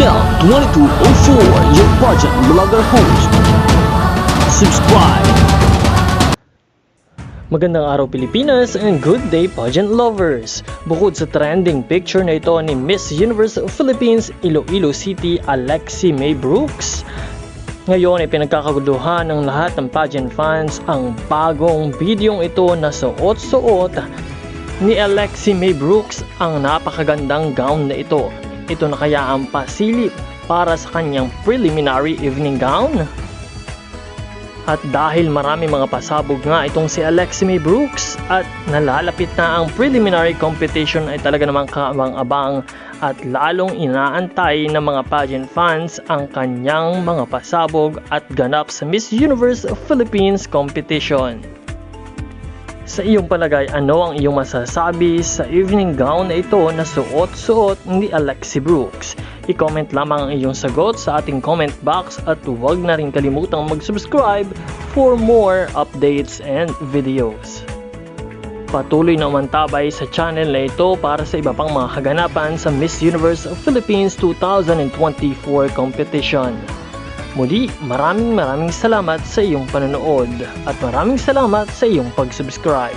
DL2204, your pageant vlogger host. Subscribe! Magandang araw Pilipinas and good day pageant lovers! Bukod sa trending picture na ito ni Miss Universe Philippines Iloilo City Alexi May Brooks, ngayon ay pinagkakaguluhan ng lahat ng pageant fans ang bagong bidyong ito na suot-suot ni Alexi May Brooks, ang napakagandang gown na ito. Ito na kaya ang pasilip para sa kanyang preliminary evening gown? At dahil marami mga pasabog nga itong si Alexi May Brooks at nalalapit na ang preliminary competition, ay talaga namang kaabang-abang at lalong inaantay ng mga pageant fans ang kanyang mga pasabog at ganap sa Miss Universe Philippines competition. Sa iyong palagay, ano ang iyong masasabi sa evening gown na ito na suot-suot ni Alexi Brooks? I-comment lamang ang iyong sagot sa ating comment box at huwag na rin kalimutang mag-subscribe for more updates and videos. Patuloy na umantabay sa channel na ito para sa iba pang mga kaganapan sa Miss Universe Philippines 2024 competition. Muli, maraming salamat sa iyong panonood at maraming salamat sa iyong pag-subscribe.